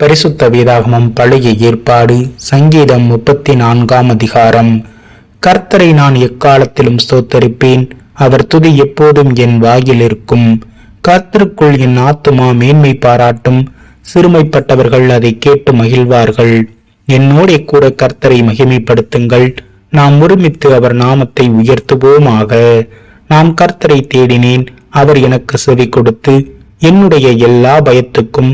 பரிசுத்த வேதாகமம் பழைய ஏற்பாடு சங்கீதம் 34ஆம் அதிகாரம். கர்த்தரை நான் எக்காலத்திலும் ஸ்தோத்தரிப்பேன், அவர் துதி எப்போதும் என் வாயில் இருக்கும். கர்த்தருக்குள் என் ஆத்துமா மேன்மை பாராட்டும், சிறுமைப்பட்டவர்கள் அதை கேட்டு மகிழ்வார்கள். என்னோட கூட கர்த்தரை மகிமைப்படுத்துங்கள், நாம் ஒருமித்து அவர் நாமத்தை உயர்த்துவோமாக. நான் கர்த்தரை தேடினேன், அவர் எனக்கு செவி கொடுத்து என்னுடைய எல்லா பயத்துக்கும்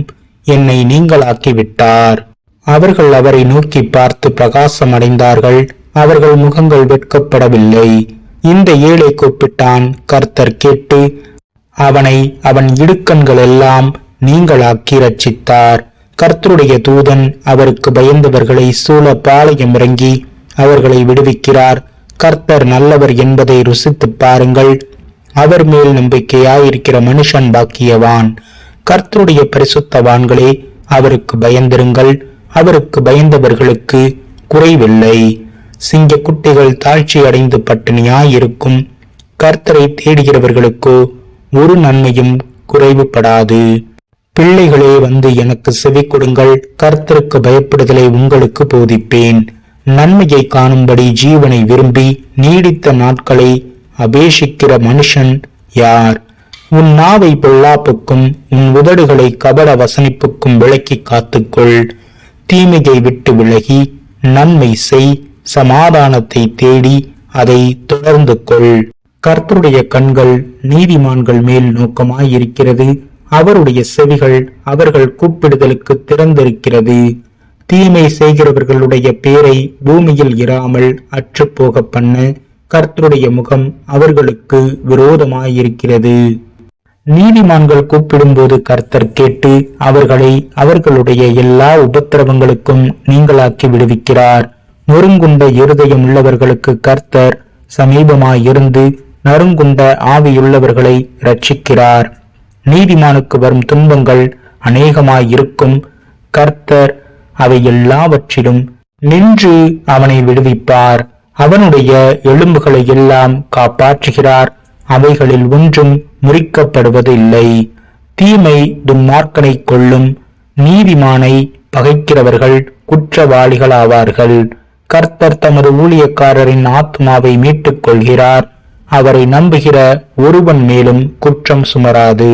என்னை நீங்களாக்கி விட்டார். அவர்கள் அவரை நோக்கி பார்த்து பிரகாசம் அடைந்தார்கள், அவர்கள் முகங்கள் வெட்கப்படவில்லை. இந்த ஏழை கூப்பிட்டான், கர்த்தர் கேட்டு அவனை அவன் இடுக்கண்கள் எல்லாம் நீங்களாக்கி ரட்சித்தார். கர்த்தருடைய தூதன் அவருக்கு பயந்தவர்களை சூழ பாளையம் இறங்கி அவர்களை விடுவிக்கிறார். கர்த்தர் நல்லவர் என்பதை ருசித்து பாருங்கள், அவர் மேல் நம்பிக்கையாயிருக்கிற மனுஷன் பாக்கியவான். கர்த்தருடைய பரிசுத்தவான்களே, அவருக்கு பயந்திருங்கள், அவருக்கு பயந்தவர்களுக்கு குறைவில்லை. சிங்க குட்டிகள் தாழ்ச்சி அடைந்து பட்டினியாயிருக்கும், கர்த்தரை தேடுகிறவர்களுக்கோ ஒரு நன்மையும் குறைவுபடாது. பிள்ளைகளே, வந்து எனக்கு செவி கொடுங்கள், கர்த்தருக்கு பயப்படுதலை உங்களுக்கு போதிப்பேன். நன்மையை காணும்படி ஜீவனை விரும்பி நீடித்த நாட்களை அபேஷிக்கிற மனுஷன் யார்? உன் நாவை பொல்லாப்புக்கும் உன் உதடுகளை கபட வசனிப்புக்கும் விலக்கி காத்துக்கொள். தீமையை விட்டு விலகி நன்மை செய், சமாதானத்தை தேடி அதை தொடர்ந்து கொள். கர்த்தருடைய கண்கள் நீதிமான்கள் மேல் நோக்கமாயிருக்கிறது, அவருடைய செவிகள் அவர்கள் கூப்பிடுதலுக்கு திறந்திருக்கிறது. தீமை செய்கிறவர்களுடைய பேரை பூமியில் இராமல் அற்றுப்போக பண்ண கர்த்தருடைய முகம் அவர்களுக்கு விரோதமாயிருக்கிறது. நீதிமான்கள் கூப்பிடும்போது கர்த்தர் கேட்டு அவர்களை அவர்களுடைய எல்லா உபத்திரவங்களுக்கும் நீங்களாக்கி விடுவிக்கிறார். நொறுங்குண்ட இருதயம் உள்ளவர்களுக்கு கர்த்தர் சமீபமாயிருந்து நறுங்குண்ட ஆவியுள்ளவர்களை ரட்சிக்கிறார். நீதிமானுக்கு வரும் துன்பங்கள் அநேகமாயிருக்கும், கர்த்தர் அவை எல்லாவற்றிலும் நின்று அவனை விடுவிப்பார். அவனுடைய எலும்புகளை எல்லாம் காப்பாற்றுகிறார், அவைகளில் ஒன்றும் முறிக்கப்படுவது இல்லை. தீமை துன்மார்க்கனை கொள்ளும், நீதிமானை பகைக்கிறவர்கள் குற்றவாளிகள் ஆவார்கள். கர்த்தர் தமது ஊழியக்காரரின் ஆத்மாவை மீட்டுக் கொள்கிறார், அவரை நம்புகிற ஒருவன் மேலும் குற்றம் சுமராது.